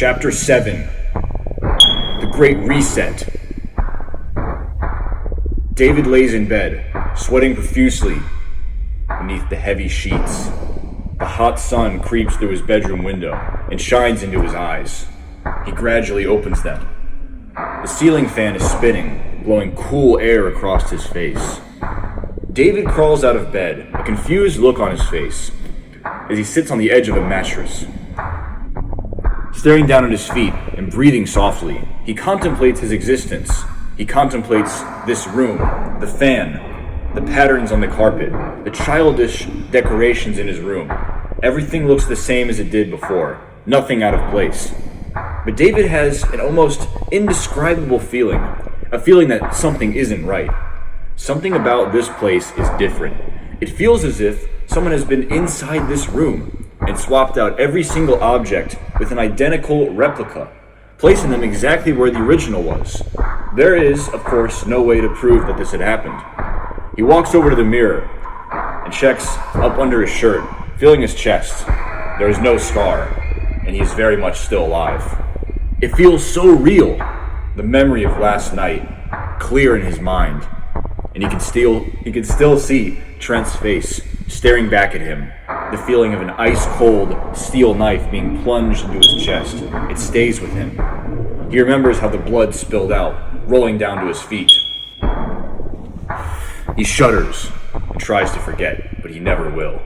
Chapter 7. The Great Reset. David lays in bed, sweating profusely beneath the heavy sheets. The hot sun creeps through his bedroom window and shines into his eyes. He gradually opens them. The ceiling fan is spinning, blowing cool air across his face. David crawls out of bed, a confused look on his face, as he sits on the edge of a mattress. Staring down at his feet and breathing softly, he contemplates his existence. He contemplates this room, the fan, the patterns on the carpet, the childish decorations in his room. Everything looks the same as it did before, nothing out of place. But David has an almost indescribable feeling, a feeling that something isn't right. Something about this place is different. It feels as if someone has been inside this room and swapped out every single object with an identical replica, placing them exactly where the original was. There is, of course, no way to prove that this had happened. He walks over to the mirror and checks up under his shirt, feeling his chest. There is no scar, and he is very much still alive. It feels so real, the memory of last night, clear in his mind, and he can still see Trent's face staring back at him, the feeling of an ice-cold steel knife being plunged into his chest. It stays with him. He remembers how the blood spilled out, rolling down to his feet. He shudders and tries to forget, but he never will.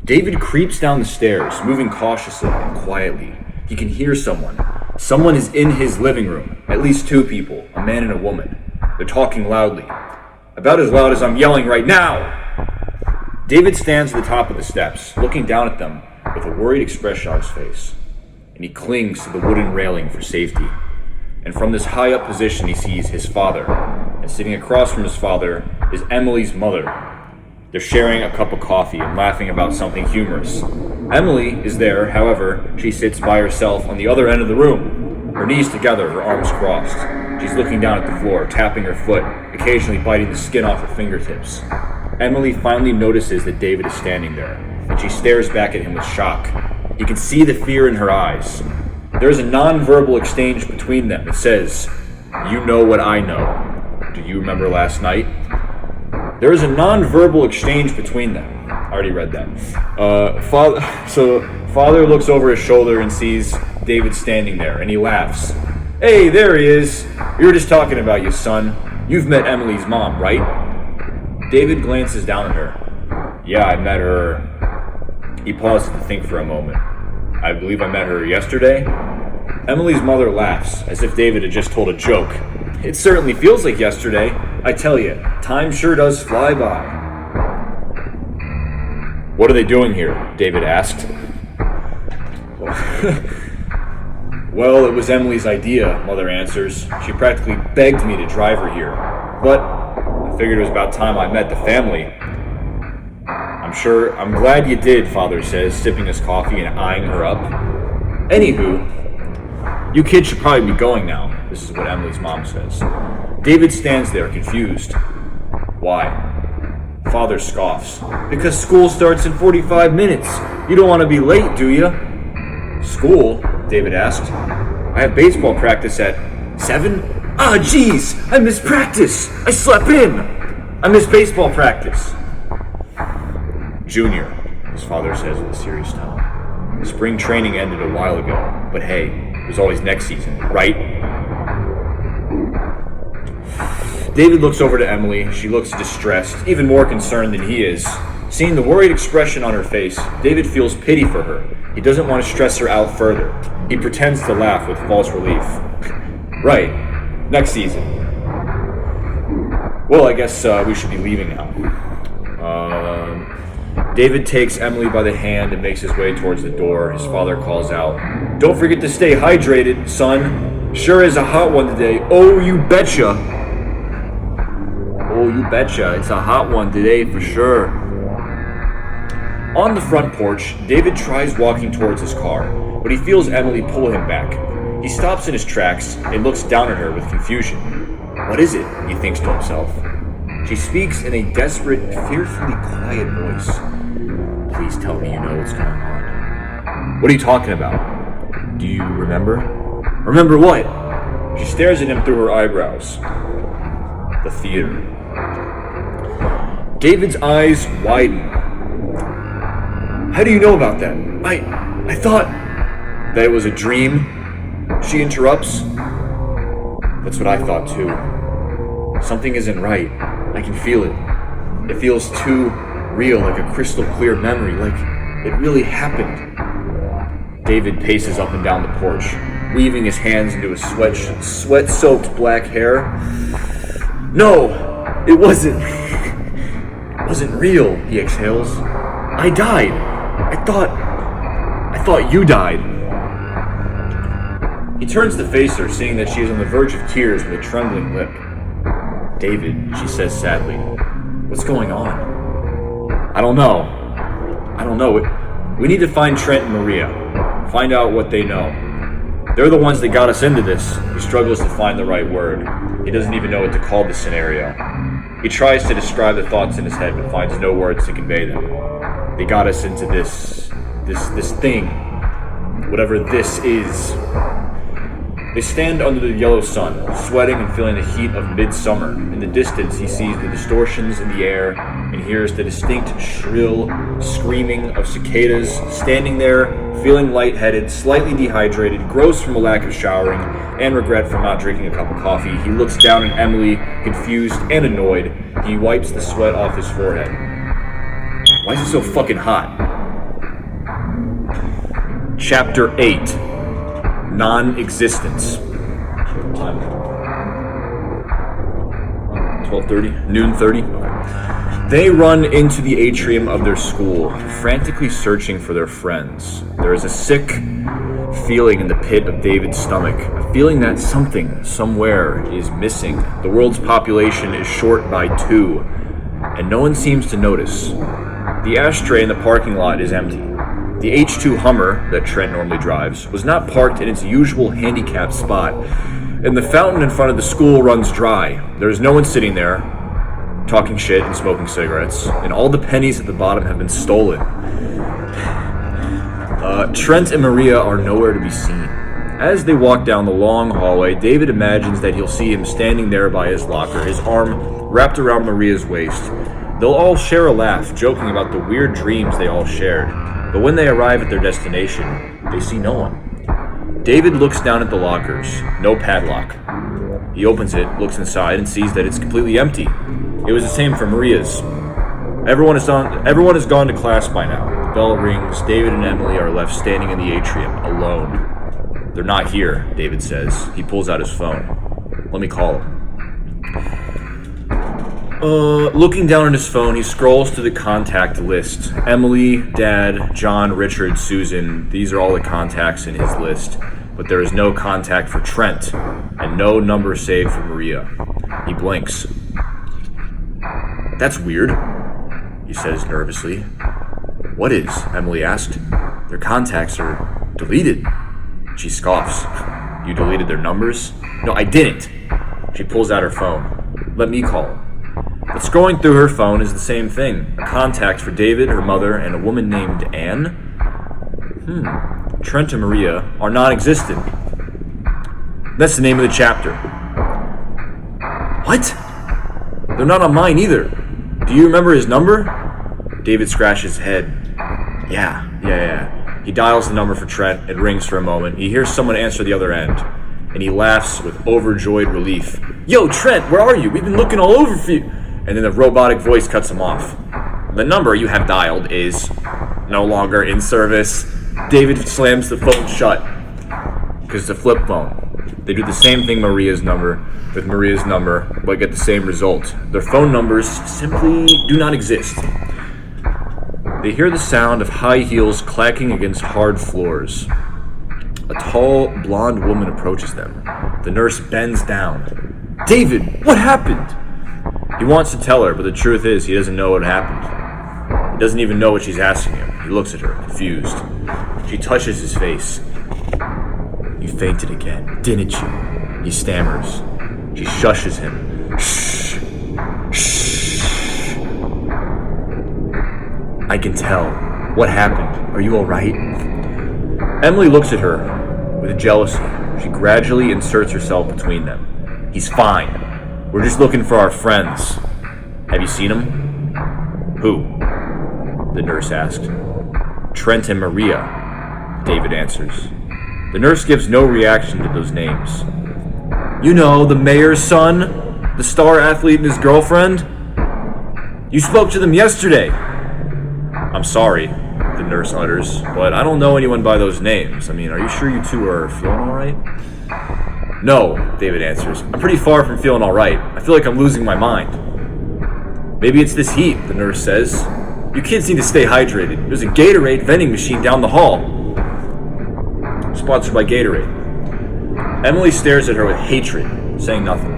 David creeps down the stairs, moving cautiously and quietly. He can hear someone. Someone is in his living room, at least two people, a man and a woman. They're talking loudly, about as loud as I'm yelling right now. David stands at the top of the steps, looking down at them with a worried expression on his face, and he clings to the wooden railing for safety. And from this high-up position he sees his father, and sitting across from his father is Emily's mother. They're sharing a cup of coffee and laughing about something humorous. Emily is there, however, she sits by herself on the other end of the room, her knees together, her arms crossed. She's looking down at the floor, tapping her foot, occasionally biting the skin off her fingertips. Emily finally notices that David is standing there, and she stares back at him with shock. You can see the fear in her eyes. There is a non-verbal exchange between them. It says, "You know what I know. Do you remember last night?" There is a non-verbal exchange between them. I already read that. Father looks over his shoulder and sees David standing there, and he laughs. "Hey, there he is. We were just talking about you, son. You've met Emily's mom, right?" David glances down at her. "Yeah, I met her." He pauses to think for a moment. "I believe I met her yesterday." Emily's mother laughs, as if David had just told a joke. "It certainly feels like yesterday. I tell you, time sure does fly by." "What are they doing here?" David asked. "Well, it was Emily's idea," Mother answers. "She practically begged me to drive her here. But I figured it was about time I met the family." I'm glad you did," Father says, sipping his coffee and eyeing her up. "Anywho, you kids should probably be going now." This is what Emily's mom says. David stands there, confused. "Why?" Father scoffs. "Because school starts in 45 minutes. You don't want to be late, do you?" "School?" David asked. "I have baseball practice at 7? Ah, geez, I missed practice. I slept in. I missed baseball practice." "Junior," his father says with a serious tone. "Spring training ended a while ago, but hey, there's always next season, right?" David looks over to Emily. She looks distressed, even more concerned than he is. Seeing the worried expression on her face, David feels pity for her. He doesn't want to stress her out further. He pretends to laugh with false relief. "Right, next season. Well, I guess we should be leaving now." David takes Emily by the hand and makes his way towards the door. His father calls out, "Don't forget to stay hydrated, son. Sure is a hot one today. Oh, you betcha." "Oh, you betcha. It's a hot one today for sure." On the front porch, David tries walking towards his car, but he feels Emily pull him back. He stops in his tracks and looks down at her with confusion. "What is it?" he thinks to himself. She speaks in a desperate, fearfully quiet voice. "Please tell me you know what's going on." "What are you talking about?" Do you remember? Remember what? She stares at him through her eyebrows. The theater. David's eyes widen. How do you know about that? I thought that it was a dream. She interrupts. That's what I thought too. Something isn't right. I can feel it. It feels too real, like a crystal clear memory, like it really happened. David paces up and down the porch, weaving his hands into his sweat-soaked black hair. No, it wasn't. It wasn't real, he exhales. I died. I thought you died. He turns to face her, seeing that she is on the verge of tears with a trembling lip. David, she says sadly, what's going on? I don't know. We need to find Trent and Maria. Find out what they know. They're the ones that got us into this. He struggles to find the right word. He doesn't even know what to call the scenario. He tries to describe the thoughts in his head, but finds no words to convey them. They got us into this thing. Whatever this is. They stand under the yellow sun, sweating and feeling the heat of midsummer. In the distance, he sees the distortions in the air and hears the distinct, shrill screaming of cicadas, standing there, feeling lightheaded, slightly dehydrated, gross from a lack of showering, and regret for not drinking a cup of coffee. He looks down at Emily, confused and annoyed. He wipes the sweat off his forehead. Why is it so fucking hot? Chapter 8. Non-existence. Time. 12:30? Noon 30? They run into the atrium of their school, frantically searching for their friends. There is a sick feeling in the pit of David's stomach, a feeling that something, somewhere, is missing. The world's population is short by 2, and no one seems to notice. The ashtray in the parking lot is empty. The H2 Hummer that Trent normally drives was not parked in its usual handicapped spot, and the fountain in front of the school runs dry. There is no one sitting there, talking shit and smoking cigarettes, and all the pennies at the bottom have been stolen. Trent and Maria are nowhere to be seen. As they walk down the long hallway, David imagines that he'll see him standing there by his locker, his arm wrapped around Maria's waist. They'll all share a laugh, joking about the weird dreams they all shared. But when they arrive at their destination, they see no one. David looks down at the lockers. No padlock. He opens it, looks inside, and sees that it's completely empty. It was the same for Maria's. Everyone has gone to class by now. The bell rings. David and Emily are left standing in the atrium, alone. They're not here, David says. He pulls out his phone. Let me call him. Looking down at his phone, he scrolls to the contact list. Emily, Dad, John, Richard, Susan, these are all the contacts in his list. But there is no contact for Trent, and no number saved for Maria. He blinks. That's weird, he says nervously. What is? Emily asked. Their contacts are deleted. She scoffs. You deleted their numbers? No, I didn't. She pulls out her phone. Let me call him. But scrolling through her phone is the same thing. A contact for David, her mother, and a woman named Anne. Trent and Maria are non-existent. That's the name of the chapter. What? They're not on mine either. Do you remember his number? David scratches his head. Yeah. He dials the number for Trent. It rings for a moment. He hears someone answer the other end, and he laughs with overjoyed relief. Yo, Trent, where are you? We've been looking all over for you. And then the robotic voice cuts him off. The number you have dialed is no longer in service. David slams the phone shut, because it's a flip phone. They do the same thing with Maria's number, but get the same result. Their phone numbers simply do not exist. They hear the sound of high heels clacking against hard floors. A tall, blonde woman approaches them. The nurse bends down. David, what happened? He wants to tell her, but the truth is he doesn't know what happened. He doesn't even know what she's asking him. He looks at her, confused. She touches his face. You fainted again, didn't you? He stammers. She shushes him. Shh. I can tell. What happened? Are you all right? Emily looks at her. With jealousy, she gradually inserts herself between them. He's fine. We're just looking for our friends. Have you seen him? Who? The nurse asked. Trent and Maria, David answers. The nurse gives no reaction to those names. You know, the mayor's son, the star athlete and his girlfriend. You spoke to them yesterday. I'm sorry, the nurse utters, but I don't know anyone by those names. I mean, are you sure you two are feeling alright? No, David answers. I'm pretty far from feeling alright. I feel like I'm losing my mind. Maybe it's this heat, the nurse says. You kids need to stay hydrated. There's a Gatorade vending machine down the hall. Sponsored by Gatorade. Emily stares at her with hatred, saying nothing.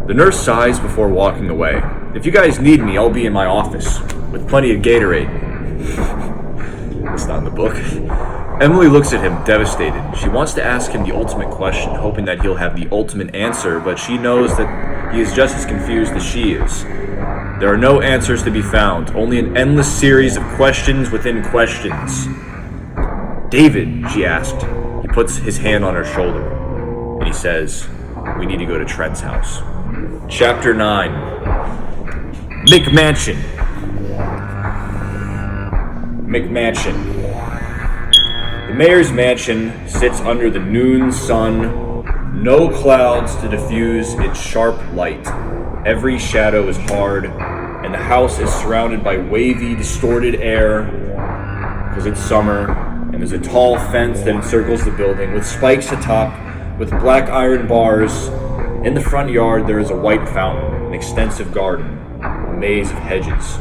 The nurse sighs before walking away. If you guys need me, I'll be in my office, with plenty of Gatorade. That's not in the book. Emily looks at him, devastated. She wants to ask him the ultimate question, hoping that he'll have the ultimate answer, but she knows that he is just as confused as she is. There are no answers to be found, only an endless series of questions within questions. David, she asked. He puts his hand on her shoulder, and he says, we need to go to Trent's house. Chapter 9. McMansion. The mayor's mansion sits under the noon sun, no clouds to diffuse its sharp light. Every shadow is hard, and the house is surrounded by wavy, distorted air, because it's summer, and there's a tall fence that encircles the building, with spikes atop, with black iron bars. In the front yard, there is a white fountain, an extensive garden, a maze of hedges.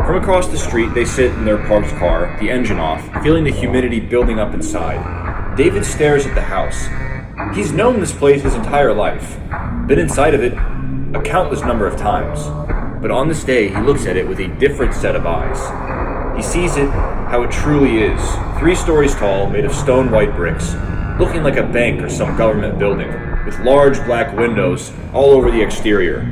From across the street, they sit in their parked car, the engine off, feeling the humidity building up inside. David stares at the house. He's known this place his entire life, been inside of it a countless number of times. But on this day, he looks at it with a different set of eyes. He sees it how it truly is, 3 stories tall, made of stone white bricks, looking like a bank or some government building, with large black windows all over the exterior,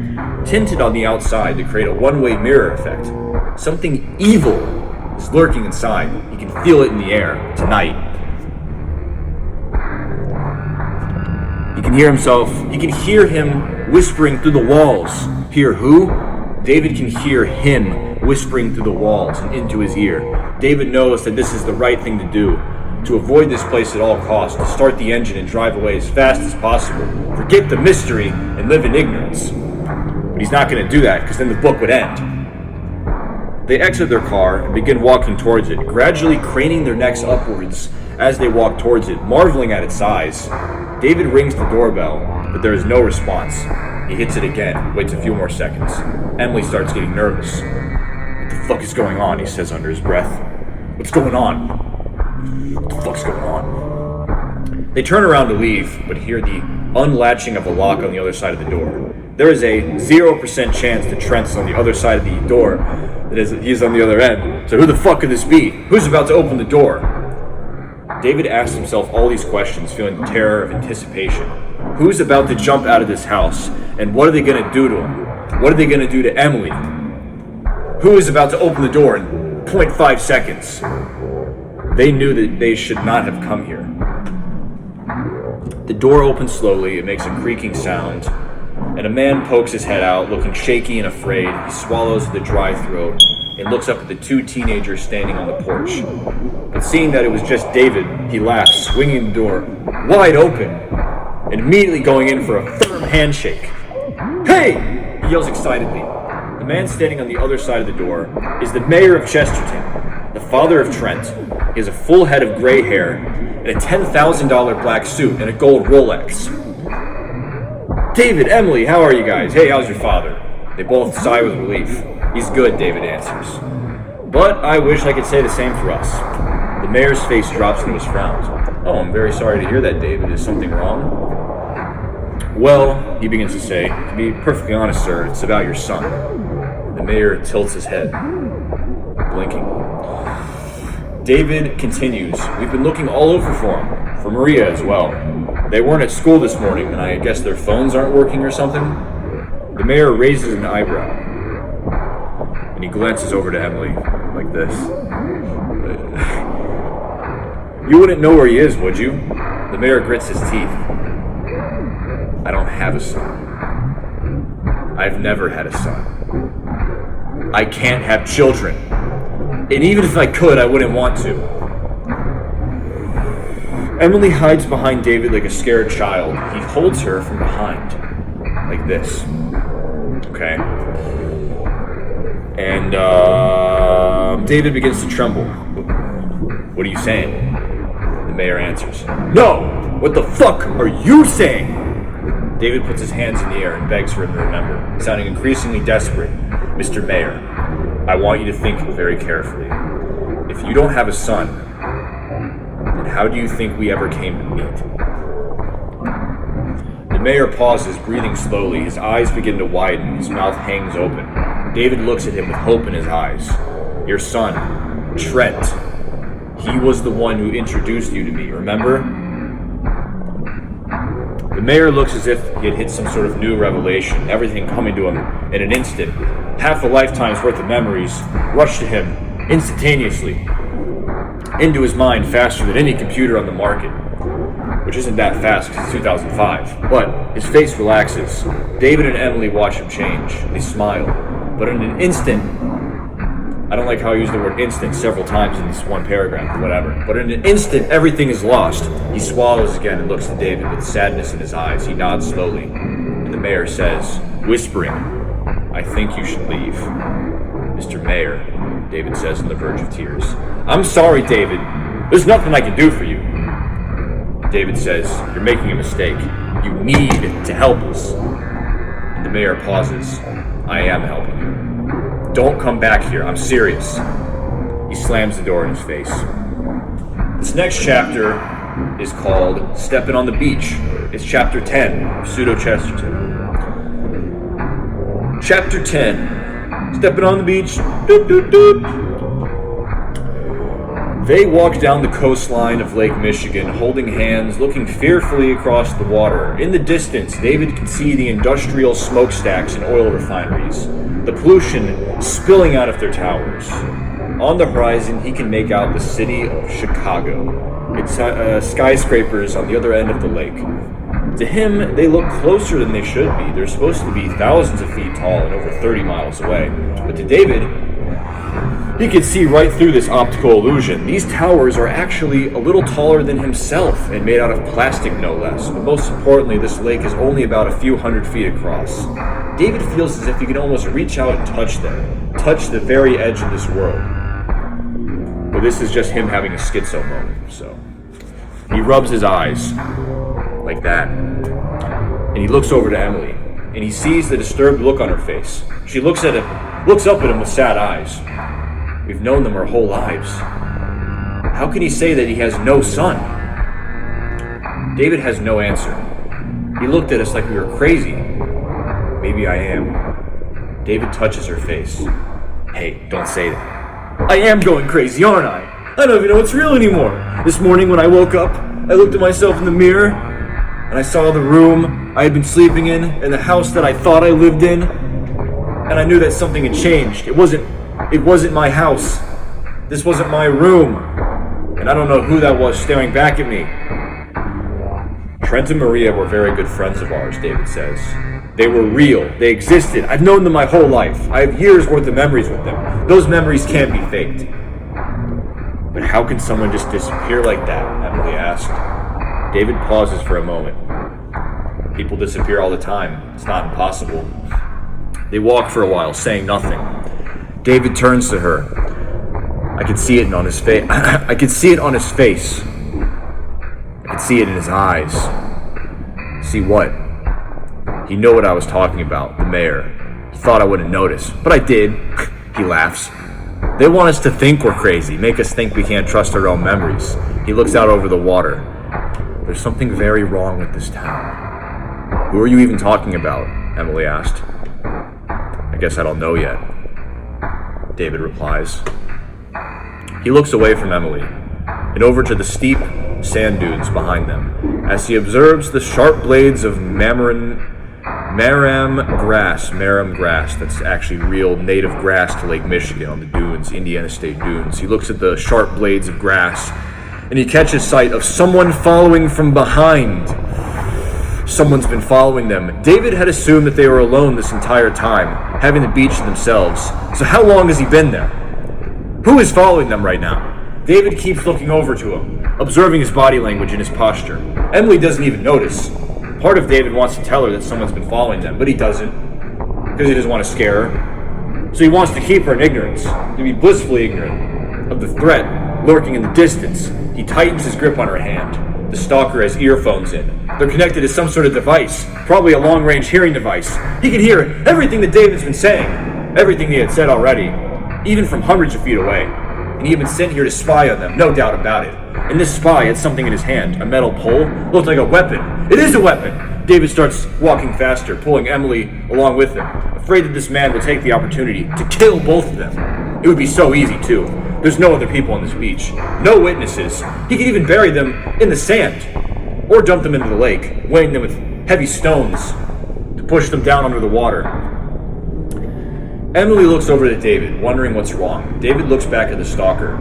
tinted on the outside to create a one-way mirror effect. Something evil is lurking inside. He can feel it in the air tonight. He can hear him whispering through the walls. Hear who? David can hear him whispering through the walls and into his ear. David knows that this is the right thing to do, to avoid this place at all costs, to start the engine and drive away as fast as possible, forget the mystery, and live in ignorance. But he's not going to do that, because then the book would end. They exit their car and begin walking towards it, gradually craning their necks upwards as they walk towards it, marveling at its size. David rings the doorbell, but there is no response. He hits it again, waits a few more seconds. Emily starts getting nervous. What the fuck is going on? He says under his breath. What's going on? What the fuck's going on? They turn around to leave, but hear the unlatching of a lock on the other side of the door. There is a 0% chance that Trent's on the other side of the door, that is, he's on the other end. So who the fuck could this be? Who's about to open the door? David asks himself all these questions, feeling the terror of anticipation. Who's about to jump out of this house? And what are they going to do to him? What are they going to do to Emily? Who is about to open the door in 0.5 seconds? They knew that they should not have come here. The door opens slowly, it makes a creaking sound, and a man pokes his head out, looking shaky and afraid. He swallows the dry throat and looks up at the 2 teenagers standing on the porch. But seeing that it was just David, he laughs, swinging the door wide open and immediately going in for a firm handshake. Hey! He yells excitedly. The man standing on the other side of the door is the mayor of Chesterton, the father of Trent. He has a full head of gray hair and a $10,000 black suit and a gold Rolex. David, Emily, how are you guys? Hey, how's your father? They both sigh with relief. He's good, David answers. But I wish I could say the same for us. The mayor's face drops into his frown. Oh, I'm very sorry to hear that, David. Is something wrong? Well, he begins to say, to be perfectly honest, sir, it's about your son. The mayor tilts his head, blinking. David continues, we've been looking all over for him, for Maria as well. They weren't at school this morning, and I guess their phones aren't working or something. The mayor raises an eyebrow, and he glances over to Emily, like this. You wouldn't know where he is, would you? The mayor grits his teeth. I don't have a son. I've never had a son. I can't have children. And even if I could, I wouldn't want to. Emily hides behind David like a scared child. He holds her from behind. Like this. Okay? And, David begins to tremble. What are you saying? The mayor answers. No! What the fuck are you saying? David puts his hands in the air and begs for him to remember, sounding increasingly desperate. Mr. Mayor, I want you to think very carefully. If you don't have a son, then how do you think we ever came to meet? The mayor pauses, breathing slowly. His eyes begin to widen. His mouth hangs open. David looks at him with hope in his eyes. Your son, Trent. He was the one who introduced you to me, remember? The mayor looks as if he had hit some sort of new revelation, everything coming to him in an instant. Half a lifetime's worth of memories rushed to him instantaneously, into his mind faster than any computer on the market. Which isn't that fast because it's 2005. But his face relaxes. David and Emily watch him change. They smile. But in an instant, I don't like how I use the word instant several times in this one paragraph, but whatever. But in an instant, everything is lost. He swallows again and looks at David with sadness in his eyes. He nods slowly. And the mayor says, whispering, I think you should leave. Mr. Mayor, David says on the verge of tears. I'm sorry, David. There's nothing I can do for you. David says, you're making a mistake. You need to help us. And the mayor pauses. I am helping you. Don't come back here. I'm serious. He slams the door in his face. This next chapter is called Steppin' on the Beach. It's chapter 10 of Pseudo-Chesterton. Chapter 10. Steppin' on the beach. Doot, doot, doot. They walk down the coastline of Lake Michigan, holding hands, looking fearfully across the water. In the distance, David can see the industrial smokestacks and oil refineries, the pollution spilling out of their towers. On the horizon, he can make out the city of Chicago. Its skyscrapers on the other end of the lake. To him, they look closer than they should be. They're supposed to be thousands of feet tall and over 30 miles away. But to David, he can see right through this optical illusion. These towers are actually a little taller than himself and made out of plastic, no less. But most importantly, this lake is only about a few hundred feet across. David feels as if he can almost reach out and touch them, touch the very edge of this world. But this is just him having a schizo moment, so. He rubs his eyes, like that, and he looks over to Emily, and he sees the disturbed look on her face. She looks up at him with sad eyes. We've known them our whole lives. How can he say that he has no son? David has no answer. He looked at us like we were crazy. Maybe I am. David touches her face. Hey, don't say that. I am going crazy, aren't I? I don't even know what's real anymore. This morning when I woke up, I looked at myself in the mirror, and I saw the room I had been sleeping in, and the house that I thought I lived in, and I knew that something had changed. It wasn't my house. This wasn't my room. And I don't know who that was staring back at me. Trent and Maria were very good friends of ours, David says. They were real. They existed. I've known them my whole life. I have years worth of memories with them. Those memories can't be faked. But how can someone just disappear like that? Emily asked. David pauses for a moment. People disappear all the time. It's not impossible. They walk for a while, saying nothing. David turns to her. I could see it on his face. I could see it on his face. I could see it in his eyes. See what? He knew what I was talking about, the mayor. He thought I wouldn't notice, but I did. He laughs. They want us to think we're crazy, make us think we can't trust our own memories. He looks out over the water. There's something very wrong with this town. Who are you even talking about? Emily asked. I guess I don't know yet, David replies. He looks away from Emily and over to the steep sand dunes behind them as he observes the sharp blades of maram grass, that's actually real native grass to Lake Michigan on the dunes, Indiana State dunes. He looks at the sharp blades of grass and he catches sight of someone following from behind. Someone's been following them. David had assumed that they were alone this entire time, having the beach to themselves. So how long has he been there? Who is following them right now? David keeps looking over to him, observing his body language and his posture. Emily doesn't even notice. Part of David wants to tell her that someone's been following them, but he doesn't, because he doesn't want to scare her. So he wants to keep her in ignorance, to be blissfully ignorant of the threat lurking in the distance. He tightens his grip on her hand. The stalker has earphones in. They're connected to some sort of device, probably a long-range hearing device. He can hear everything that David's been saying, everything he had said already, even from hundreds of feet away. And he had been sent here to spy on them, no doubt about it. And this spy had something in his hand, a metal pole, looked like a weapon. It is a weapon! David starts walking faster, pulling Emily along with him, afraid that this man will take the opportunity to kill both of them. It would be so easy, too. There's no other people on this beach, no witnesses. He could even bury them in the sand, or dump them into the lake, weighing them with heavy stones to push them down under the water. Emily looks over to David, wondering what's wrong. David looks back at the stalker.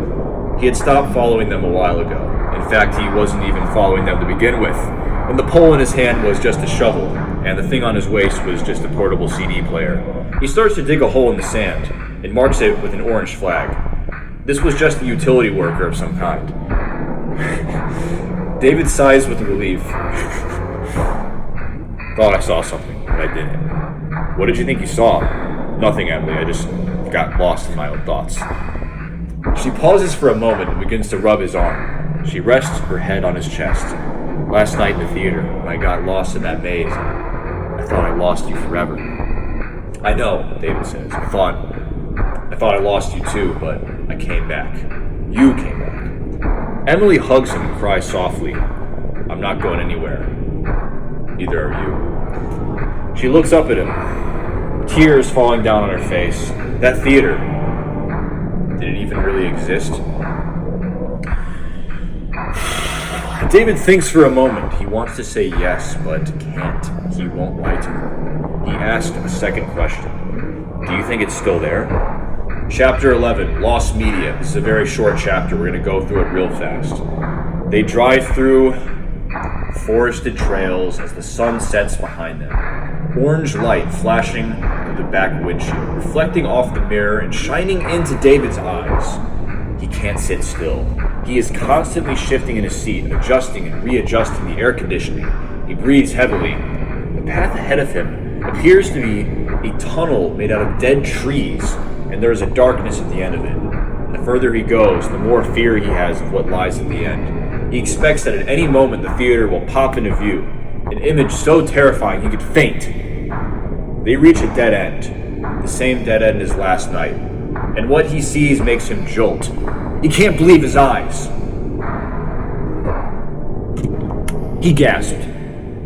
He had stopped following them a while ago. In fact, he wasn't even following them to begin with. And the pole in his hand was just a shovel, and the thing on his waist was just a portable CD player. He starts to dig a hole in the sand, and marks it with an orange flag. This was just a utility worker of some kind. David sighs with relief. Thought I saw something, but I didn't. What did you think you saw? Nothing, Emily. I just got lost in my own thoughts. She pauses for a moment and begins to rub his arm. She rests her head on his chest. Last night in the theater, when I got lost in that maze, I thought I lost you forever. I know, David says. I thought I lost you too, but I came back. You came back. Emily hugs him and cries softly. I'm not going anywhere. Neither are you. She looks up at him, tears falling down on her face. That theater, did it even really exist? David thinks for a moment. He wants to say yes, but can't. He won't lie to her. He asks a second question. Do you think it's still there? Chapter 11, Lost Media. This is a very short chapter. We're going to go through it real fast. They drive through forested trails as the sun sets behind them. Orange light flashing through the back windshield, reflecting off the mirror and shining into David's eyes. He can't sit still. He is constantly shifting in his seat, adjusting and readjusting the air conditioning. He breathes heavily. The path ahead of him appears to be a tunnel made out of dead trees, and there is a darkness at the end of it. And the further he goes, the more fear he has of what lies at the end. He expects that at any moment the theater will pop into view, an image so terrifying he could faint. They reach a dead end, the same dead end as last night, and what he sees makes him jolt. He can't believe his eyes. He gasped.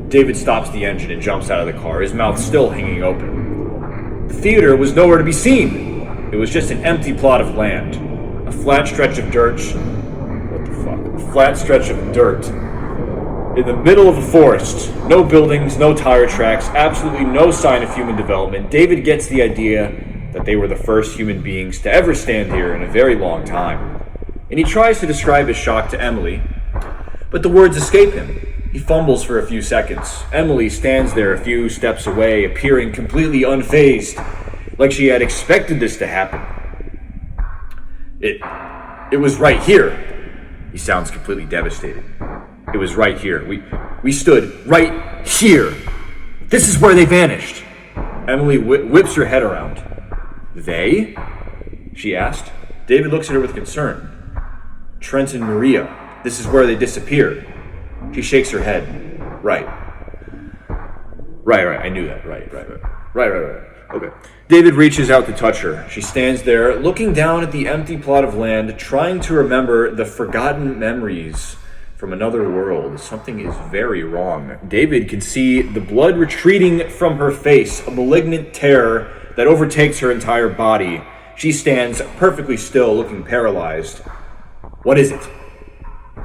David stops the engine and jumps out of the car, his mouth still hanging open. The theater was nowhere to be seen. It was just an empty plot of land. A flat stretch of dirt. What the fuck? A flat stretch of dirt. In the middle of a forest. No buildings, no tire tracks, absolutely no sign of human development. David gets the idea that they were the first human beings to ever stand here in a very long time. And he tries to describe his shock to Emily, but the words escape him. He fumbles for a few seconds. Emily stands there a few steps away, appearing completely unfazed, like she had expected this to happen. It was right here. He sounds completely devastated. It was right here. We stood right here. This is where they vanished. Emily whips her head around. They? She asked. David looks at her with concern. Trent and Maria. This is where they disappeared. She shakes her head. Right. I knew that. Right. Okay. David reaches out to touch her. She stands there, looking down at the empty plot of land, trying to remember the forgotten memories from another world. Something is very wrong. David can see the blood retreating from her face, a malignant terror that overtakes her entire body. She stands perfectly still, looking paralyzed. What is it?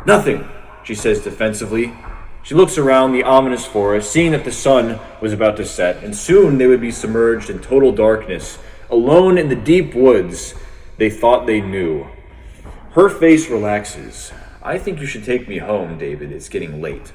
Nothing, she says defensively. She looks around the ominous forest, seeing that the sun was about to set, and soon they would be submerged in total darkness, alone in the deep woods they thought they knew. Her face relaxes. I think you should take me home, David. It's getting late.